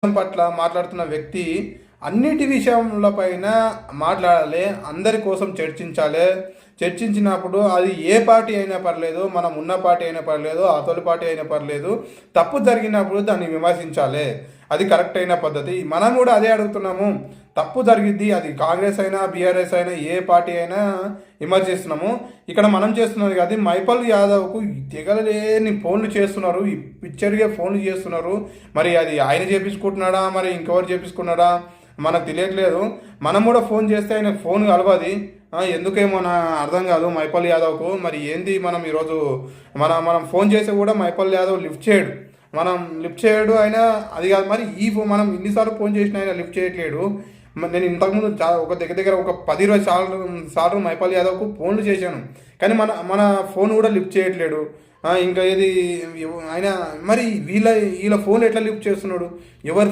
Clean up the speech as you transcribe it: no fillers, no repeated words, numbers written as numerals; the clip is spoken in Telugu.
పట్ల మాట్లాడుతున్న వ్యక్తి అన్నిటి విషయంలపైన మాట్లాడాలి, అందరి కోసం చర్చించాలి. చర్చించినప్పుడు అది ఏ పార్టీ అయినా పర్లేదు, మనం ఉన్న పార్టీ అయినా పర్లేదు, అవతలి పార్టీ అయినా పర్లేదు, తప్పు జరిగినప్పుడు దాన్ని విమర్శించాలి. అది కరెక్ట్ అయిన పద్ధతి. మనం కూడా అదే అడుగుతున్నాము. తప్పు జరిగిద్ది, అది కాంగ్రెస్ అయినా బీఆర్ఎస్ అయినా ఏ పార్టీ అయినా విమర్శిస్తున్నాము. ఇక్కడ మనం చేస్తున్నది కాదు, మైపల్ యాదవ్కు తెగలేని ఫోన్లు చేస్తున్నారు, పిచ్చరిగే ఫోన్లు చేస్తున్నారు. మరి అది ఆయన చేపించుకుంటున్నాడా, మరి ఇంకెవరు చేపించుకున్నాడా మనకు తెలియట్లేదు. మనం కూడా ఫోన్ చేస్తే ఆయన ఫోన్ కలవది, ఎందుకేమో నా అర్థం కాదు మైపల్ యాదవ్కు. మరి ఏంది, మనం ఈరోజు మనం ఫోన్ చేస్తే కూడా మైపల్ యాదవ్ లిఫ్ట్ చేయడు, లిఫ్ట్ చేయడు ఆయన. అది కాదు, మరి మనం ఇన్నిసార్లు ఫోన్ చేసినా ఆయన లిఫ్ట్ చేయట్లేడు. నేను ఇంతకుముందు ఒక దగ్గర ఒక 10-20 సార్లు మైపల్ యాదవ్కు ఫోన్లు చేశాను, కానీ మన ఫోన్ కూడా లిఫ్ట్ చేయట్లేడు. ఇంకా ఏది ఆయన, మరి వీళ్ళ ఫోన్ ఎట్లా లిఫ్ట్ చేస్తున్నాడు, ఎవరు